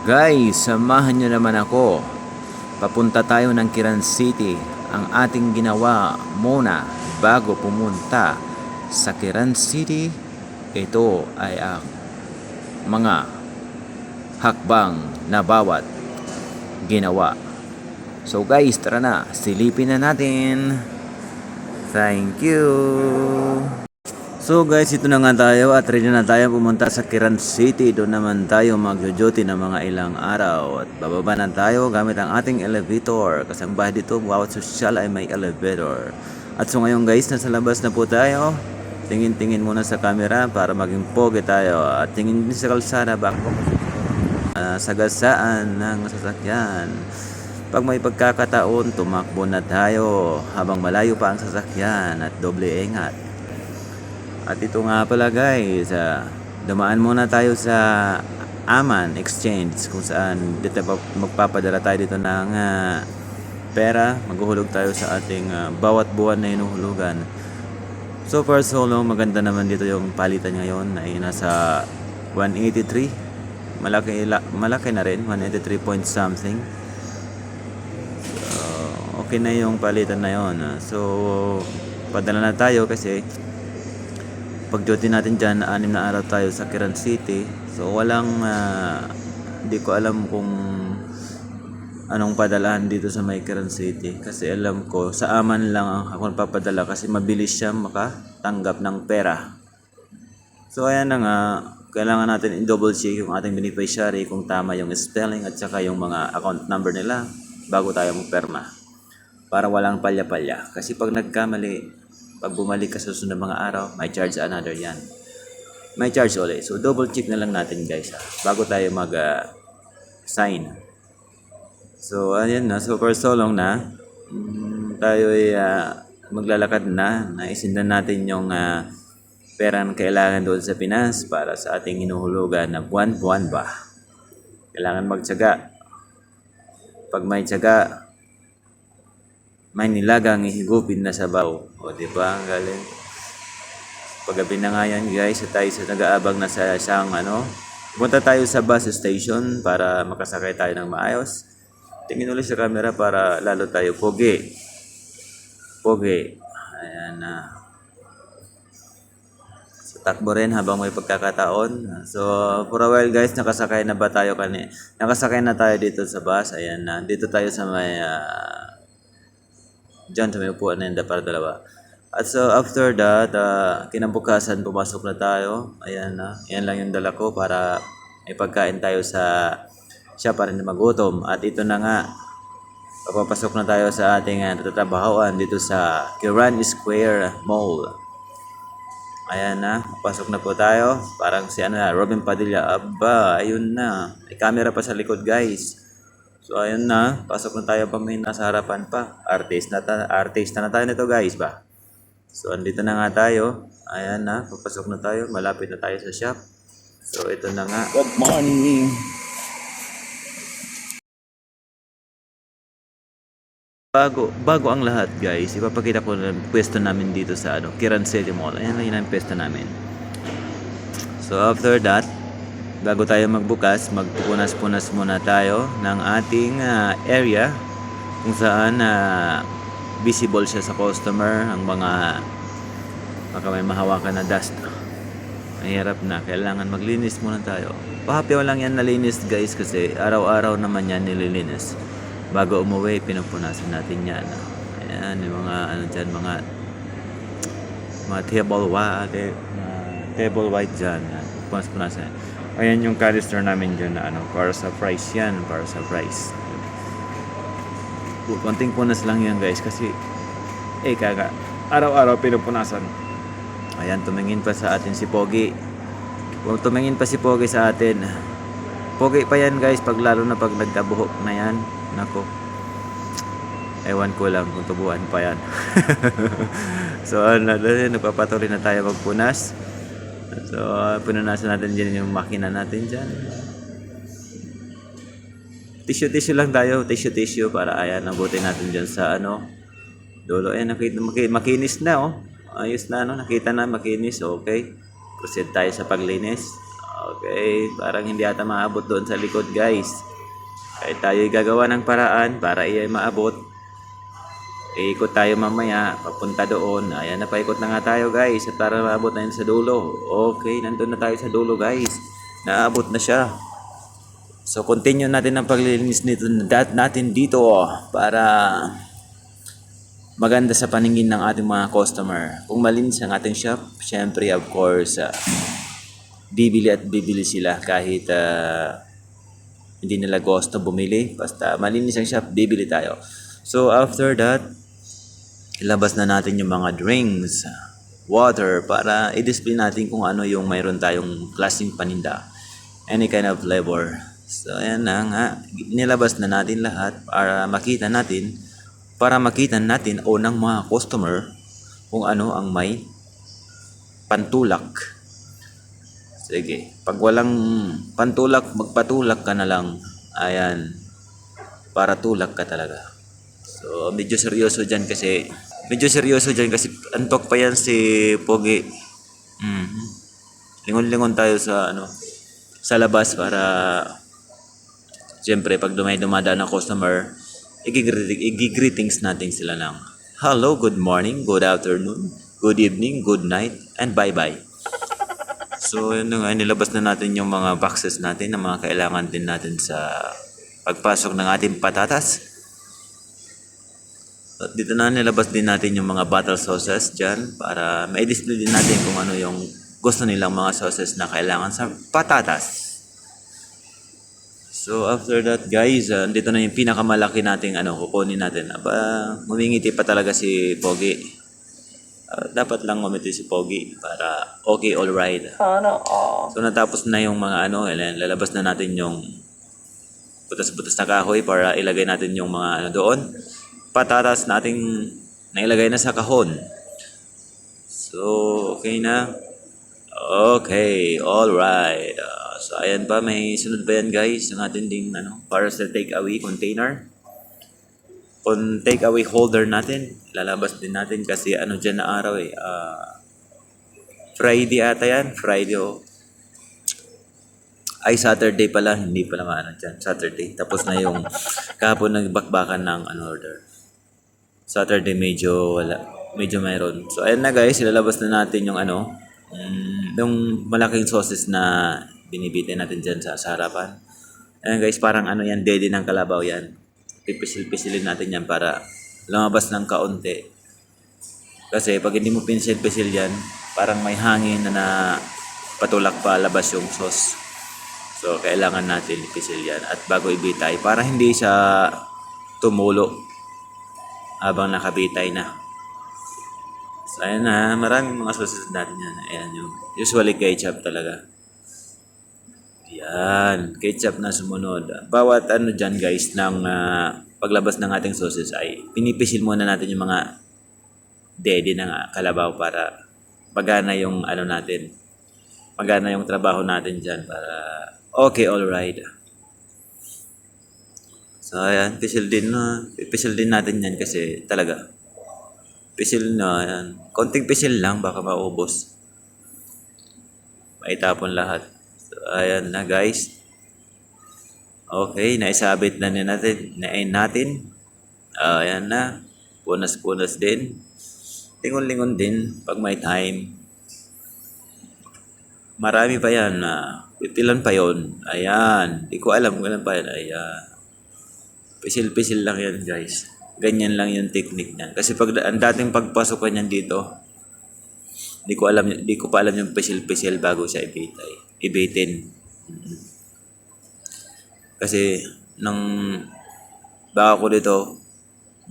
Guys, samahan nyo naman ako. Papunta tayo ng Kiran City. Ang ating ginawa muna bago pumunta sa Kiran City, ito ay ang mga hakbang na bawat ginawa. So guys, tara na. Silipin na natin. Thank you. So guys, ito na nga tayo at ready na tayo pumunta sa Kiran City. Doon naman tayo magjo-duty ng mga ilang araw. At bababa na tayo gamit ang ating elevator. Kasi ang bahay dito, bawat sosyal ay may elevator. At so ngayon guys, nasa labas na po tayo. Tingin-tingin muna sa camera para maging pogi tayo. At tingin din sa kalsada bago sagasaan ng sasakyan. Pag may pagkakataon, tumakbo na tayo habang malayo pa ang sasakyan at doble ingat. At ito nga pala guys, dumaan muna tayo sa Aman Exchange kung saan dito magpapadala tayo dito ng pera. Maghuhulog tayo sa ating bawat buwan na hinuhulugan. So far so long, maganda naman dito yung palitan ngayon ay nasa 183. Malaki na rin, 183 point something. So, okay na yung palitan na yon. So padala na tayo kasi pag-duty natin dyan, 6 na araw tayo sa Kiran City. So walang hindi ko alam kung anong padalahan dito sa may Kiran City. Kasi alam ko, sa Aman lang ako papadala kasi mabilis siya makatanggap ng pera. So ayan na nga, kailangan natin i-double check yung ating beneficiary kung tama yung spelling at saka yung mga account number nila bago tayo magperma. Para walang palya-palya. Kasi pag nagkamali, pag bumalik ka sa susunod mga araw, may charge another yan. May charge ulit. So, double check na lang natin guys bago tayo mag-sign. So, ayan na. So, for so long na, tayo ay maglalakad na. Naisindan natin yung perang kailangan doon sa Pinas para sa ating hinuhulugan na buwan-buwan ba. Kailangan magtyaga. Pag may tyaga, may nilagang ihigupin na sabaw. O diba? Ang galing. Paggabi na nga yan guys, tayo sa nag-aabang na sa isang punta tayo sa bus station para makasakay tayo ng maayos. Tingin ulit sa camera para lalo tayo pogi. Pogi. Ayan na. So, takbo rin habang may pagkakataon. So for a while guys, nakasakay na tayo dito sa bus. Ayan na. Dito tayo sa may dyan sa may upuan na yun para dalawa. At so after that, kinabukasan pumasok na tayo. Ayan na. Yan lang yung dala ko para may pagkain tayo siya para na magutom. At ito na nga, papapasok na tayo sa ating natatrabahoan dito sa Kiran Square Mall. Ayan na, pasok na po tayo. Parang si Robin Padilla. Aba, ayun na. May camera pa sa likod guys. So ayun na, pasok na tayo pa, may nasa harapan pa. Artista na tayo nito guys ba. So andito na nga tayo. Ayan na, papasok na tayo. Malapit na tayo sa shop. So ito na nga. Good morning! Bago ang lahat guys, ipapakita ko ng pwesto namin dito sa Kiran City Mall. Ayan lang yun ang pwesto namin. So after that, bago tayo magbukas, magpupunas-punas muna tayo ng ating area kung saan visible siya sa customer, ang mga baka may mahawakan na dust. Mahirap na, kailangan maglinis muna tayo. Pahapyaw lang yan nalinis guys kasi araw-araw naman yan nililinis. Bago umuwi, pinupunasan natin yan. Ayan, yung mga dyan, mga table white dyan. Punas-punasan. Ayan yung canister namin dyan na para sa fries yan, para sa fries. Konting punas lang yan guys kasi araw-araw pinupunasan. Ayan, tumingin pa sa atin si Pogi. Tumingin pa si Pogi sa atin. Pogi pa yan guys, lalo na pag nagkabuhok na yan. Nako, ewan ko lang kung tubuan pa yan. So nagpapatuloy na tayo magpunas. So pununasan natin dyan yung makina natin dyan. Tissue lang tayo, tissue para ayan, nabutin natin dyan sa dulo. Ayan, makinis na ayos na nakita na makinis. Okay, proceed tayo sa paglinis. Okay, parang hindi ata maabot doon sa likod guys. Kaya tayo gagawa ng paraan para iya maabot. Iikot tayo mamaya, papunta doon. Ayan, napaikot na nga tayo guys. At para maabot na yun sa dulo. Okay, nandun na tayo sa dulo guys. Naabot na siya. So, continue natin ang paglilinis nito natin dito para maganda sa paningin ng ating mga customer. Kung malinis ang ating shop, syempre of course, bibili at bibili sila kahit hindi nila gusto bumili. Basta malinis ang shop, bibili tayo. So, after that, ilabas na natin yung mga drinks, water, para i-display natin kung ano yung mayroon tayong klaseng paninda. Any kind of flavor. So, ayan na nga. Nilabas na natin lahat para makita natin o ng mga customer kung ano ang may pantulak. Sige. Pag walang pantulak, magpatulak ka na lang. Ayan. Para tulak ka talaga. So, medyo seryoso dyan kasi antok pa yan si Pogi. Lingon-lingon tayo sa labas para siyempre pag dumadaan ng customer, i-greetings natin sila ng hello, good morning, good afternoon, good evening, good night, and bye-bye. So, yun nga, nilabas na natin yung mga boxes natin na mga kailangan din natin sa pagpasok ng ating patatas. At dito na nilabas din natin yung mga bottle sauces dyan para ma-display din natin kung ano yung gusto nilang mga sauces na kailangan sa patatas. So after that guys, dito na yung pinakamalaki nating kukunin natin. Ngumingiti pa talaga si Pogi. Dapat lang ngumiti si Pogi para okay, alright. So natapos na yung mga lalabas na natin yung butas-butas na kahoy para ilagay natin yung mga doon. Patatas nating nailagay na sa kahon. So, okay na. Okay, alright. So, ayan pa. May sunod pa yan guys. Ang ating ding para sa take-away container. Kung take-away holder natin, lalabas din natin kasi dyan na araw Friday ata yan. Friday ay Saturday pala. Hindi pala dyan. Saturday. Tapos na yung kahapon nagbakbakan ng order. Saturday medyo mayroon. So ayan na guys, ilalabas na natin yung yung malaking sauces na binibitin natin dyan sa harapan. Ayan guys, parang yan, dede ng kalabaw yan. Pipisil-pisilin natin yan para lumabas ng kaunti. Kasi pag hindi mo pinsil-pisil yan, parang may hangin na patulak pa labas yung sauce. So kailangan natin ipisil yan at bago ibitay para hindi siya tumulo habang nakabitay na. So, ayan na. Maraming mga sauces natin yan. Ayan yung usually ketchup talaga. Yan. Ketchup na sumunod. Bawat dyan guys ng paglabas ng ating sauces ay pinipisil muna natin yung mga dede ng kalabaw para magana yung natin. Magana yung trabaho natin dyan para okay, alright. So, ayan, pisil din natin yan kasi talaga. Pisil na, ayan. Konting pisil lang, baka maubos. Maitapon lahat. So, ayan na guys. Okay, naisabit na natin. Ayan na. Punas-punas din. Lingon-lingon din pag may time. Marami pa yan. Ilan pa yon? Ayan. Di ko alam kung ilan pa yan. Ayan. Pisil-pisil lang yan guys. Ganyan lang yung technique niyan. Kasi ang dating pagpasok ko niyan dito, di ko pa alam yung pisil-pisil bago siya ibitin. Kasi nang baka ko dito,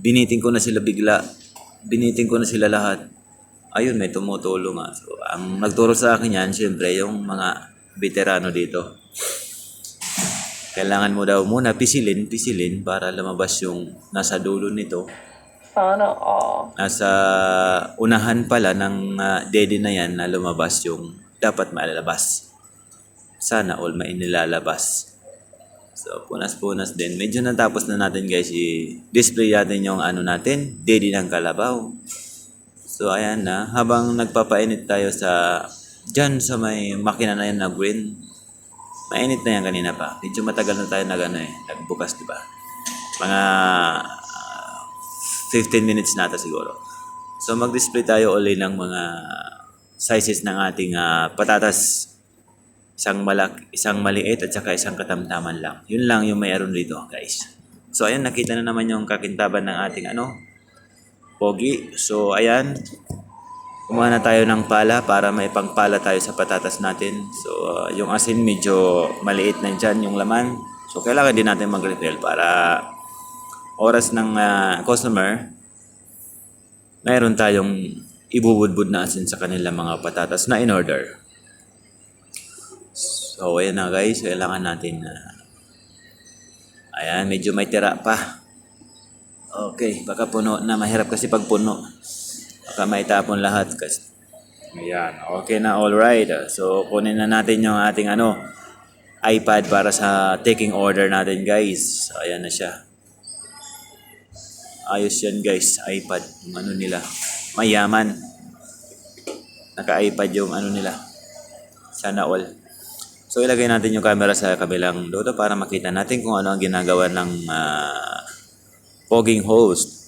biniting ko na sila bigla. Biniting ko na sila lahat. Ayun, may tumutulong nga. So, ang nagturo sa akin yan, syempre, yung mga veterano dito. Kailangan mo daw muna pisilin para lumabas yung nasa dulo nito. Nasa unahan pala ng dede na yan na lumabas yung dapat malalabas. Sana all nilalabas. So, punas-punas din. Medyo natapos na natin guys, i-display natin yung natin, dede ng kalabaw. So, ayan na. Habang nagpapainit tayo dyan sa may makina na yan na green, Mainit na yan kanina pa. Medyo matagal na tayo nagbukas, di ba? Mga 15 minutes na ata siguro. So mag-display tayo uli ng mga sizes ng ating patatas. Isang maliit at saka isang katamtaman lang. Yun lang yung mayroon dito, guys. So ayan, nakita na naman yung kakintaban ng ating pogi. So ayan, kumuha na tayo ng pala para may pangpala tayo sa patatas natin. So yung asin medyo maliit na dyan yung laman. So kailangan din natin mag-refill para oras ng customer, mayroon tayong ibubudbud na asin sa kanilang mga patatas na in-order. So ayan na guys, kailangan natin ayan, medyo may tira pa. Okay, baka puno na. Mahirap kasi pag puno. Baka maitapon lahat kasi. Ayan, okay na, alright. So kunin na natin yung ating iPad para sa taking order natin guys. So, ayan na siya. Ayos yan guys, iPad. Yung nila, mayaman. Naka-iPad yung nila. Sana all. So ilagay natin yung camera sa kabilang lodo para makita natin kung ano ang ginagawa ng poging host.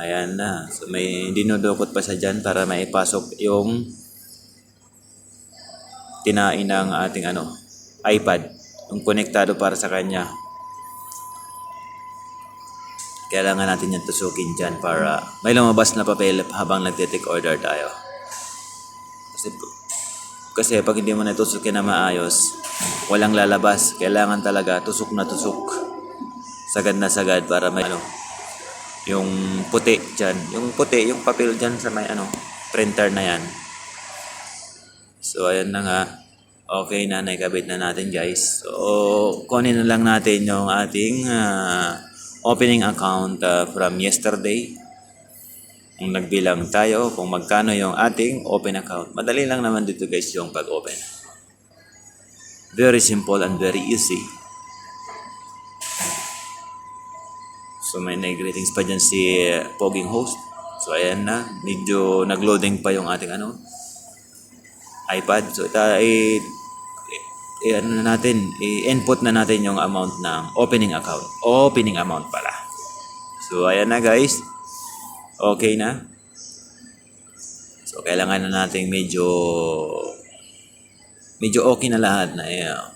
Ayan na. So may dinudukot pa siya dyan para maipasok yung tinain ng ating iPad. Yung konektado para sa kanya. Kailangan natin yung tusukin dyan para may lumabas na papel habang nagte-take order tayo. Kasi pag hindi mo natusukin na maayos, walang lalabas. Kailangan talaga tusok na tusok. Sagad na sagad para may yung puti dyan. Yung puti, yung papel dyan sa may printer na yan. So ayan na nga. Okay na, naikabit na natin guys. So kunin na lang natin yung ating opening account from yesterday. Kung nagbilang tayo kung magkano yung ating open account. Madali lang naman dito guys yung pag-open. Very simple and very easy. So may greetings pa dyan si Poging Host. So ayan na. Medyo nag-loading pa yung ating iPad. So i-input na natin yung amount ng opening account. Opening amount pala. So ayan na guys. Okay na. So kailangan na natin medyo okay na lahat na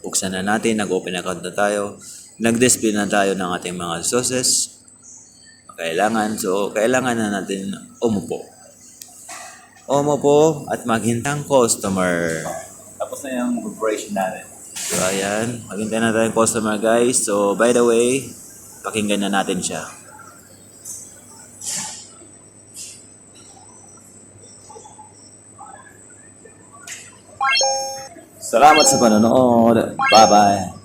buksan na natin, nag-open account na tayo, nag-display na tayo ng ating mga sauces. Kailangan na natin umupo at maghintang customer. Tapos na yung operation natin. So ayan, maghintay na tayong customer guys. So by the way, pakinggan na natin siya. Salamat sa panonood. Bye-bye.